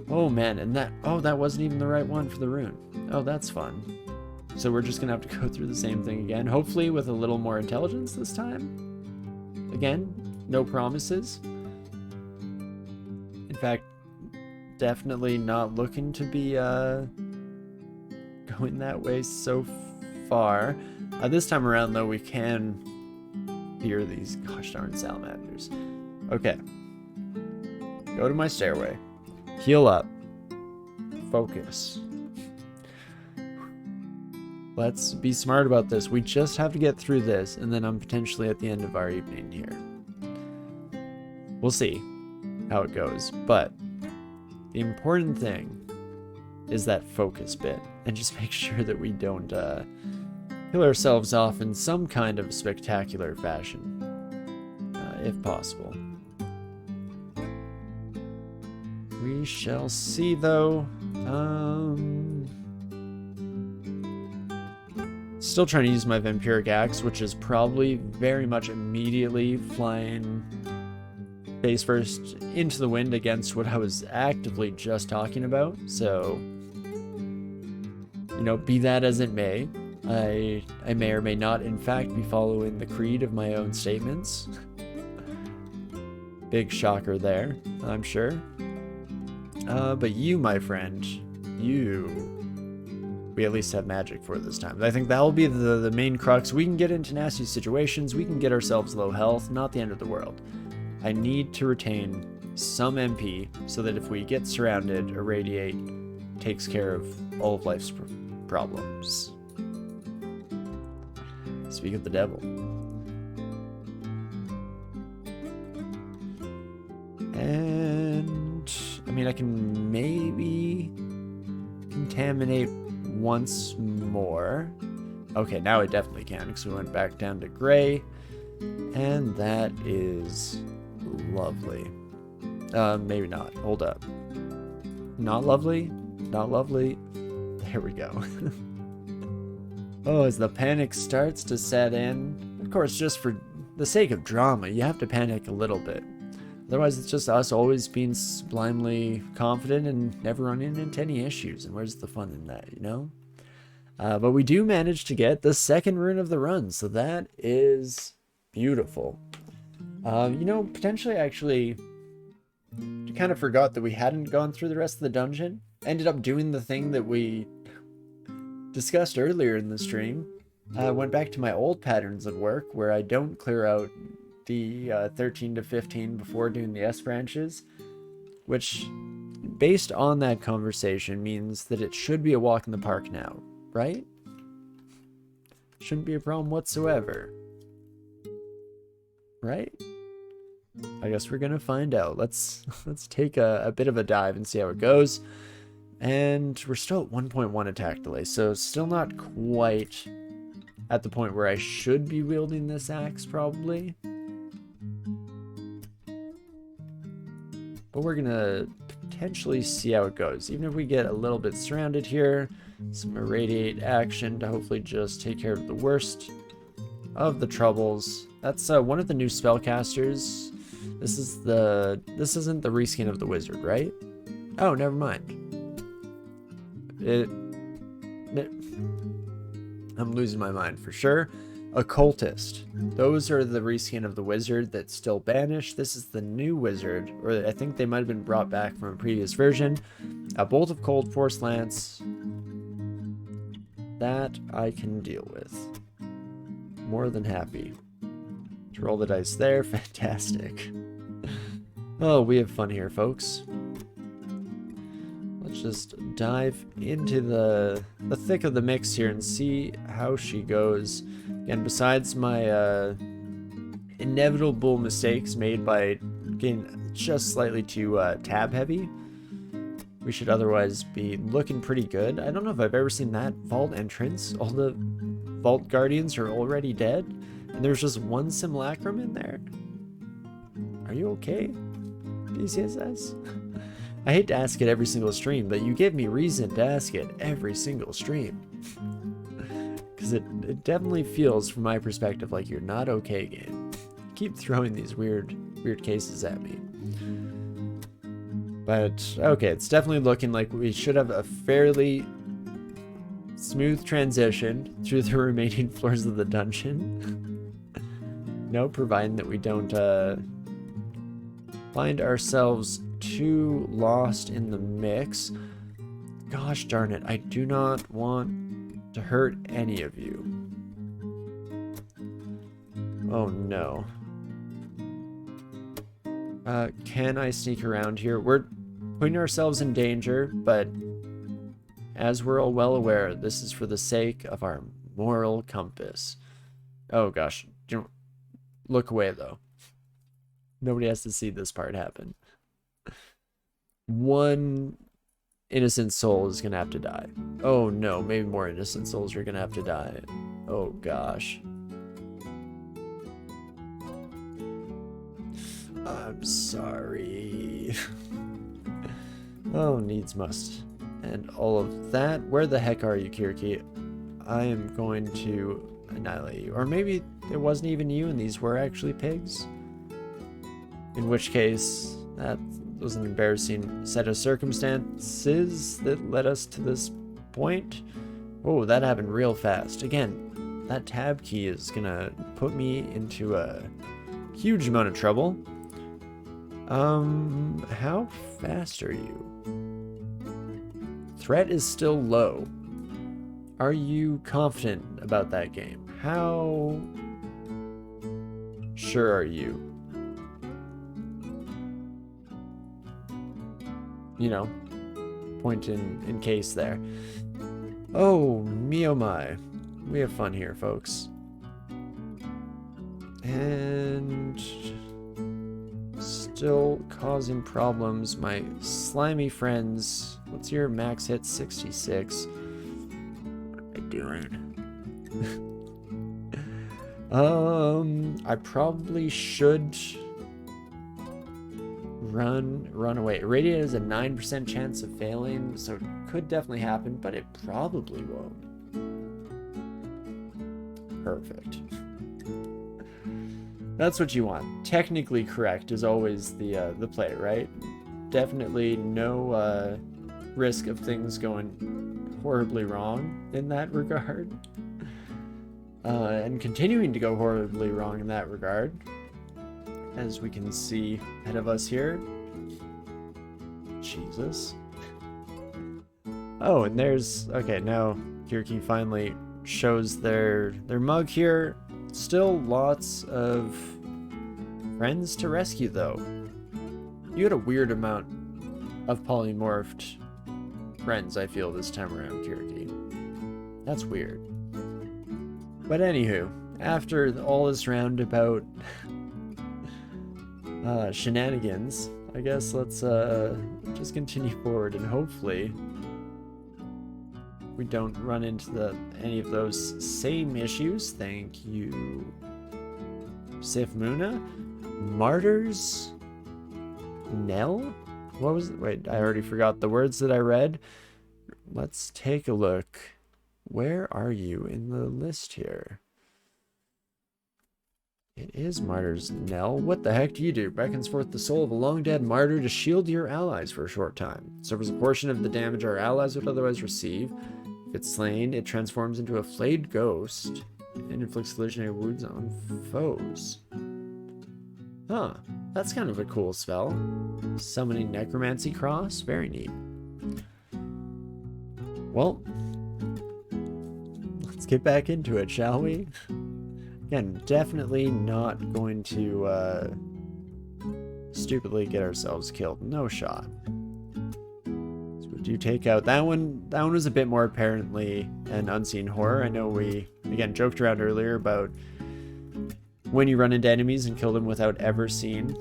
Oh man, and that wasn't even the right one for the rune. Oh, that's fun. So we're just gonna have to go through the same thing again, hopefully with a little more intelligence this time. Again, no promises. In fact, definitely not looking to be going that way so far. This time around, though, we can fear these gosh darn salamanders. Okay. Go to my stairway. Heal up. Focus. Let's be smart about this. We just have to get through this, and then I'm potentially at the end of our evening here. We'll see how it goes, but the important thing is that focus bit, and just make sure that we don't kill ourselves off in some kind of spectacular fashion, if possible. We shall see, though. Still trying to use my vampiric axe, which is probably very much immediately flying face first into the wind against what I was actively just talking about. So, you know, be that as it may, I may or may not in fact be following the creed of my own statements. Big shocker there, I'm sure. But you, my friend, we at least have magic for this time. I think that'll be the main crux. We can get into nasty situations, we can get ourselves low health, not the end of the world. I need to retain some MP so that if we get surrounded, Irradiate takes care of all of life's problems. Speak of the devil. And I mean, I can maybe contaminate once more. Okay, now I definitely can because we went back down to gray, and that is lovely. Maybe not. Hold up. Not lovely? Not lovely? There we go. Oh, as the panic starts to set in, of course, just for the sake of drama, you have to panic a little bit. Otherwise, it's just us always being sublimely confident and never running into any issues. And where's the fun in that, you know? But we do manage to get the second rune of the run, so that is beautiful. You know, potentially actually kind of forgot that we hadn't gone through the rest of the dungeon. Ended up doing the thing that we discussed earlier in the stream. Went back to my old patterns of work where I don't clear out the 13 to 15 before doing the S branches, which based on that conversation means that it should be a walk in the park now, right? Shouldn't be a problem whatsoever. Right? I guess we're gonna find out. Let's take a bit of a dive and see how it goes. And we're still at 1.1 attack delay, so still not quite at the point where I should be wielding this axe, probably. But we're gonna potentially see how it goes. Even if we get a little bit surrounded here, some irradiate action to hopefully just take care of the worst of the troubles. That's one of the new spellcasters. This isn't the reskin of the wizard, right? Oh, never mind. I'm losing my mind for sure. Occultist. Those are the reskin of the wizard that's still banished. This is the new wizard, or I think they might have been brought back from a previous version. A Bolt of Cold Force Lance. That I can deal with. More than happy. To roll the dice there. Fantastic. Oh, we have fun here, folks. Let's just dive into the thick of the mix here and see how she goes. Again, besides my inevitable mistakes made by getting just slightly too tab heavy, we should otherwise be looking pretty good. I don't know if I've ever seen that vault entrance. All the vault guardians are already dead, and there's just one simulacrum in there. Are you okay, DCSS? I hate to ask it every single stream, but you give me reason to ask it every single stream. Because it definitely feels, from my perspective, like you're not okay, game. You keep throwing these weird cases at me. But, okay, it's definitely looking like we should have a fairly smooth transition through the remaining floors of the dungeon. No, providing that we don't find ourselves too lost in the mix. Gosh darn it, I do not want to hurt any of you. Oh no. Can I sneak around here? We're putting ourselves in danger, but as we're all well aware, this is for the sake of our moral compass. Oh gosh, look away though. Nobody has to see this part happen. One innocent soul is gonna have to die. Oh no, maybe more innocent souls are gonna have to die. Oh gosh. I'm sorry. Oh, needs must. And all of that. Where the heck are you, Kirky? I am going to annihilate you. Or maybe it wasn't even you and these were actually pigs. In which case, that was an embarrassing set of circumstances that led us to this point. Oh, that happened real fast. Again, that tab key is gonna put me into a huge amount of trouble. How fast are you? Threat is still low. Are you confident about that game? How sure are you? You know, point in case there. Oh, me oh my. We have fun here, folks. And still causing problems. My slimy friends. What's your max hit? 66. What am I doing? I probably should run away. Radiant has a 9% chance of failing, so it could definitely happen, but it probably won't. Perfect. That's what you want. Technically correct is always the play, right? Definitely no risk of things going horribly wrong in that regard. And continuing to go horribly wrong in that regard. As we can see ahead of us here. Jesus. Oh, and there's... Okay, now Kirky finally shows their mug here. Still lots of friends to rescue, though. You had a weird amount of polymorphed friends, I feel, this time around, Kirky. That's weird. But anywho, after all this roundabout shenanigans, I guess let's just continue forward and hopefully we don't run into any of those same issues. Thank you, Sif Muna. Martyrs? Nell? What was it? Wait, I already forgot the words that I read. Let's take a look. Where are you in the list here? It is Martyrs. Nell, what the heck do you do? Beckons forth the soul of a long-dead martyr to shield your allies for a short time. Suffers a portion of the damage our allies would otherwise receive. If it's slain, it transforms into a flayed ghost and inflicts legendary wounds on foes. Huh, that's kind of a cool spell. Summoning Necromancy Cross, very neat. Well, let's get back into it, shall we? Again, definitely not going to stupidly get ourselves killed. No shot. So we do take out that one. That one was a bit more apparently an unseen horror. I know we, again, joked around earlier about when you run into enemies and kill them without ever seeing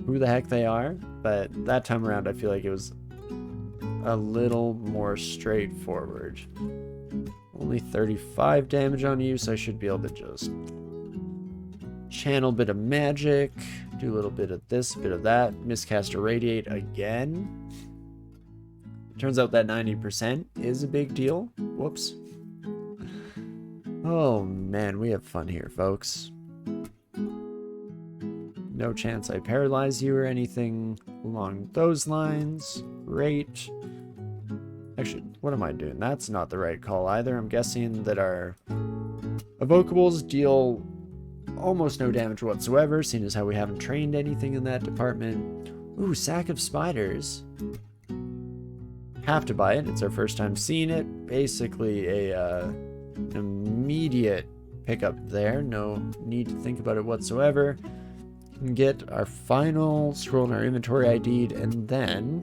who the heck they are. But that time around, I feel like it was a little more straightforward. Only 35 damage on you, so I should be able to just channel a bit of magic, do a little bit of this, a bit of that, miscast Irradiate again. Turns out that 90% is a big deal. Whoops. Oh man, we have fun here, folks. No chance I paralyze you or anything along those lines. Great. Actually, what am I doing? That's not the right call either. I'm guessing that our evocables deal almost no damage whatsoever, seeing as how we haven't trained anything in that department. Ooh, sack of spiders. Have to buy it. It's our first time seeing it. Basically an immediate pickup there. No need to think about it whatsoever. Can get our final scroll in our inventory ID'd, and then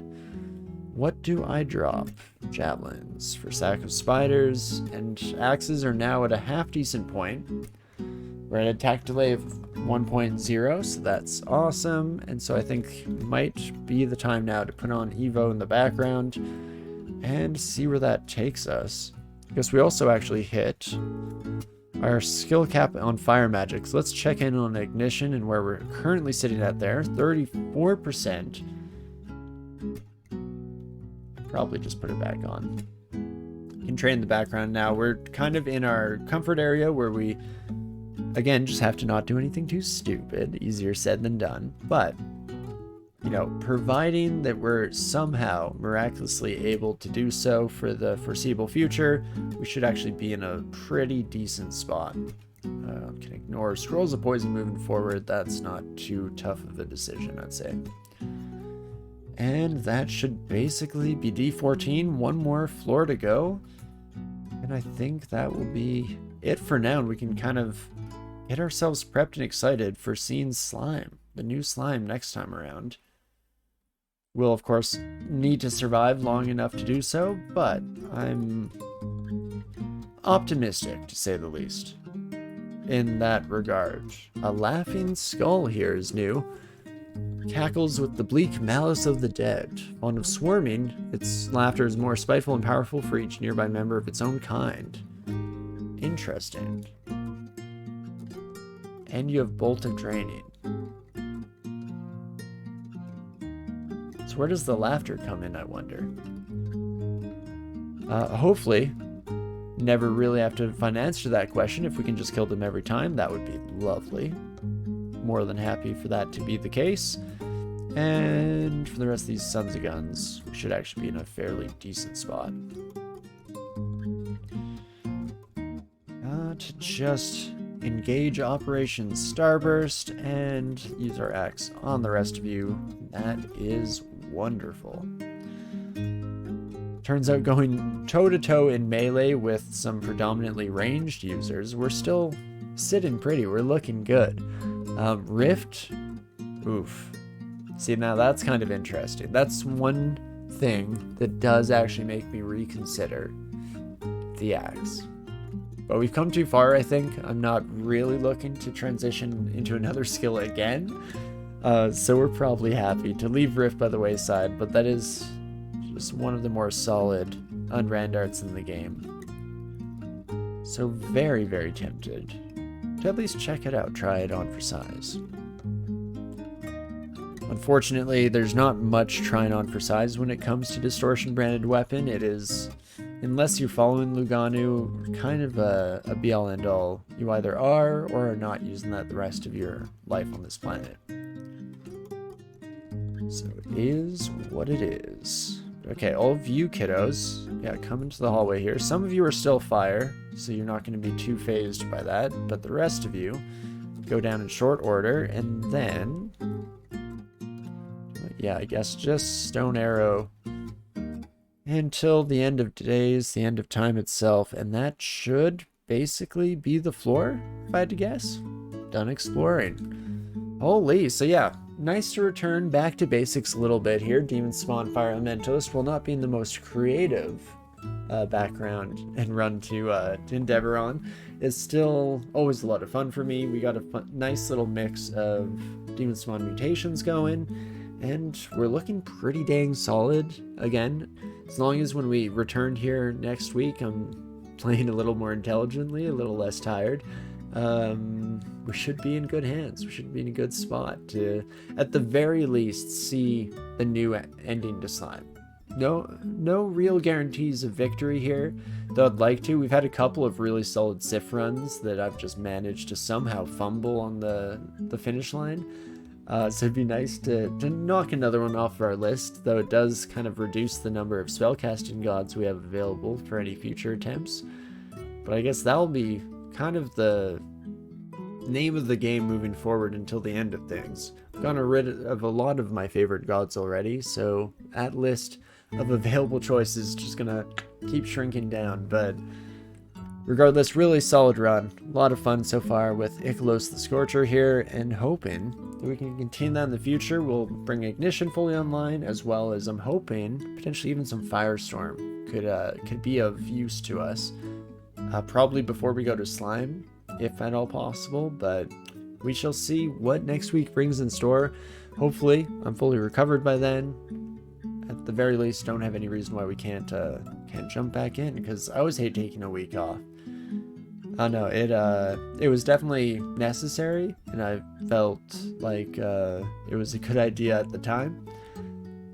what do I drop? Javelins for sack of spiders, and axes are now at a half decent point. We're at a attack delay of 1.0, so that's awesome. And so I think might be the time now to put on Evo in the background and see where that takes us. Because we also actually hit our skill cap on fire magic. So let's check in on ignition and where we're currently sitting at there. 34%. Probably just put it back on. Can train in the background now. We're kind of in our comfort area where we, again, just have to not do anything too stupid. Easier said than done. But, you know, providing that we're somehow miraculously able to do so for the foreseeable future, we should actually be in a pretty decent spot. Can ignore scrolls of poison moving forward. That's not too tough of a decision, I'd say. And that should basically be D14. One more floor to go. And I think that will be it for now. And we can kind of get ourselves prepped and excited for seeing slime, the new slime next time around. We'll, of course, need to survive long enough to do so, but I'm optimistic, to say the least, in that regard. A laughing skull here is new. Cackles with the bleak malice of the dead. Fond of swarming, its laughter is more spiteful and powerful for each nearby member of its own kind. Interesting. And you have Bolt of Draining. So where does the laughter come in, I wonder? Hopefully, never really have to find an answer to that question. If we can just kill them every time, that would be lovely. More than happy for that to be the case. And for the rest of these sons of guns, we should actually be in a fairly decent spot. To just engage Operation Starburst and use our axe on the rest of you. That is wonderful. Turns out going toe-to-toe in melee with some predominantly ranged users, we're still sitting pretty. We're looking good. Rift, oof. See, now that's kind of interesting. That's one thing that does actually make me reconsider the axe. But we've come too far, I think. I'm not really looking to transition into another skill again. So we're probably happy to leave Rift by the wayside, but that is just one of the more solid unrand arts in the game. So very, very tempted to at least check it out, try it on for size. Unfortunately, there's not much trying on for size when it comes to Distortion branded weapon. It is, unless you're following Luganu, kind of a be-all end-all. You either are or are not using that the rest of your life on this planet. So it is what it is. Okay, all of you kiddos, yeah, come into the hallway here. Some of you are still fire, so you're not going to be too phased by that, but the rest of you go down in short order, and then, yeah, I guess just stone arrow until the end of days, the end of time itself, and that should basically be the floor, if I had to guess. Done exploring. Holy, so yeah, nice to return back to basics a little bit here. Demonspawn Fire Elementalist, while not being the most creative background and run to endeavor on, is still always a lot of fun for me. We got a nice little mix of Demonspawn mutations going, and we're looking pretty dang solid again. As long as when we return here next week, I'm playing a little more intelligently, a little less tired. We should be in good hands. We should be in a good spot to, at the very least, see the new ending to Slime. No real guarantees of victory here, though I'd like to. We've had a couple of really solid Sif runs that I've just managed to somehow fumble on the finish line. So it'd be nice to knock another one off our list, though it does kind of reduce the number of spellcasting gods we have available for any future attempts. But I guess that'll be kind of the name of the game moving forward until the end of things. I've gotten rid of a lot of my favorite gods already, so that list of available choices is just gonna keep shrinking down. But regardless, really solid run. A lot of fun so far with Ikelos the Scorcher here, and hoping that we can continue that in the future. We'll bring Ignition fully online, as well as I'm hoping potentially even some Firestorm could be of use to us. Probably before we go to Slime, if at all possible, but we shall see what next week brings in store. Hopefully, I'm fully recovered by then. At the very least, don't have any reason why we can't jump back in, because I always hate taking a week off. No, it was definitely necessary, and I felt like it was a good idea at the time.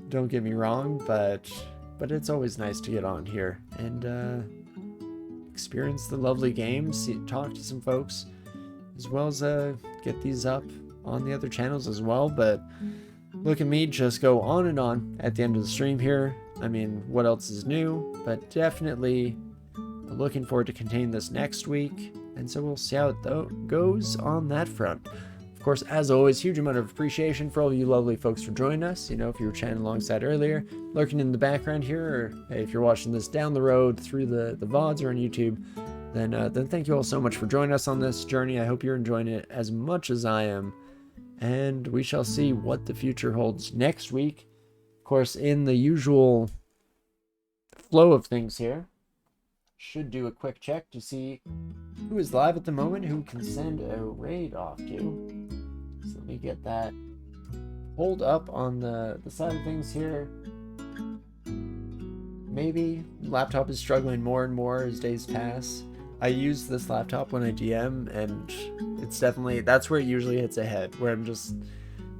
Don't get me wrong, but it's always nice to get on here and experience the lovely games, talk to some folks, as well as get these up on the other channels as well. But look at me just go on and on at the end of the stream here. I mean, what else is new? But definitely looking forward to containing this next week, and so we'll see how it goes on that front. Of course, as always, huge amount of appreciation for all of you lovely folks for joining us. You know, if you were chatting alongside earlier, lurking in the background here, or hey, if you're watching this down the road through the VODs or on YouTube, then thank you all so much for joining us on this journey. I hope you're enjoying it as much as I am, and we shall see what the future holds next week. Of course, in the usual flow of things here, should do a quick check to see who is live at the moment, who can send a raid off to. So let me get that hold up on the side of things here. Maybe laptop is struggling more and more as days pass. I use this laptop when I DM, and it's definitely, that's where it usually hits ahead, where I'm just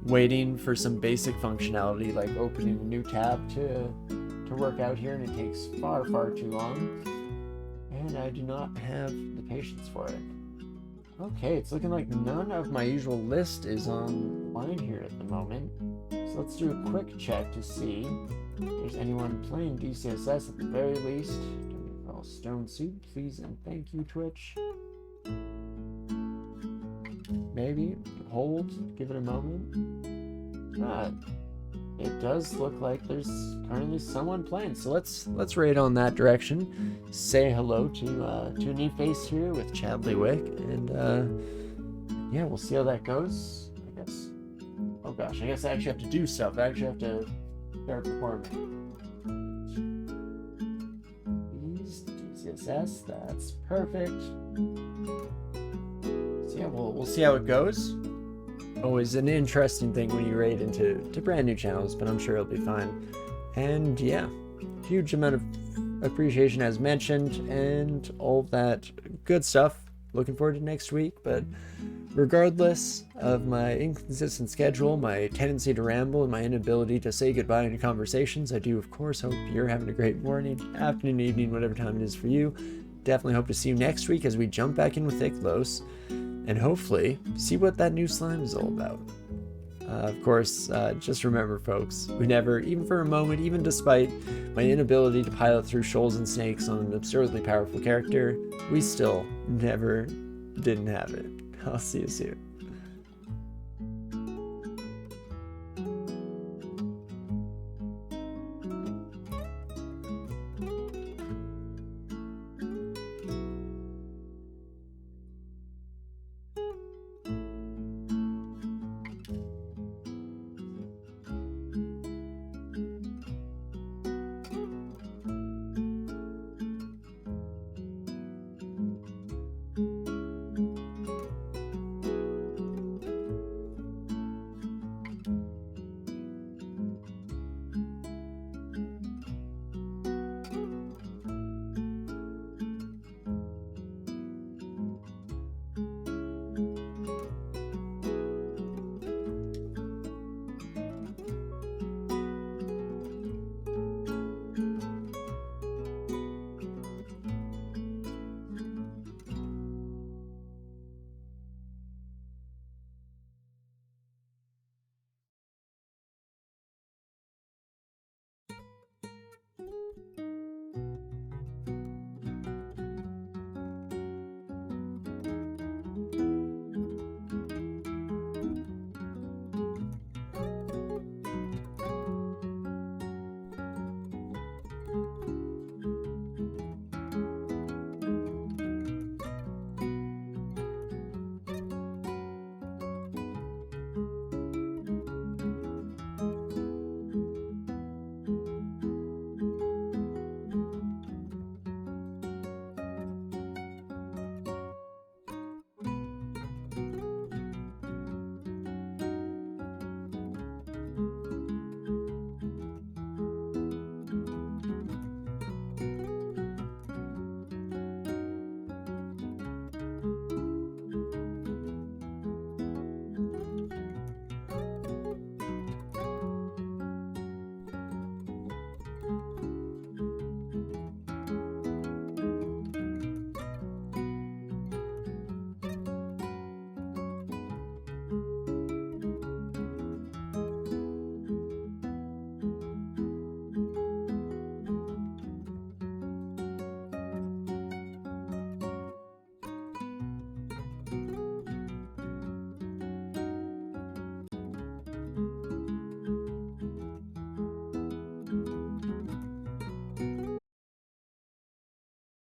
waiting for some basic functionality, like opening a new tab to work out here, and it takes far too long. And I do not have the patience for it. Okay, it's looking like none of my usual list is online here at the moment. So let's do a quick check to see if there's anyone playing DCSS at the very least. Stone Soup, please and thank you, Twitch. Maybe hold, give it a moment. It does look like there's currently someone playing, so let's raid on that direction. Say hello to a new face here with Chadley Wick, and yeah, we'll see how that goes. I guess. Oh gosh, I guess I actually have to do stuff. I actually have to start performing. DCSS, that's perfect. So yeah, we'll see how it goes. Always an interesting thing when you raid into brand new channels, but I'm sure it'll be fine. And yeah, huge amount of appreciation as mentioned, and all that good stuff. Looking forward to next week, but regardless of my inconsistent schedule, my tendency to ramble, and my inability to say goodbye in conversations, I do of course hope you're having a great morning, afternoon, evening, whatever time it is for you. Definitely hope to see you next week as we jump back in with Ikelos, and hopefully see what that new slime is all about. Of course, just remember folks, we never, even for a moment, even despite my inability to pilot through shoals and snakes on an absurdly powerful character, we still never didn't have it. I'll see you soon.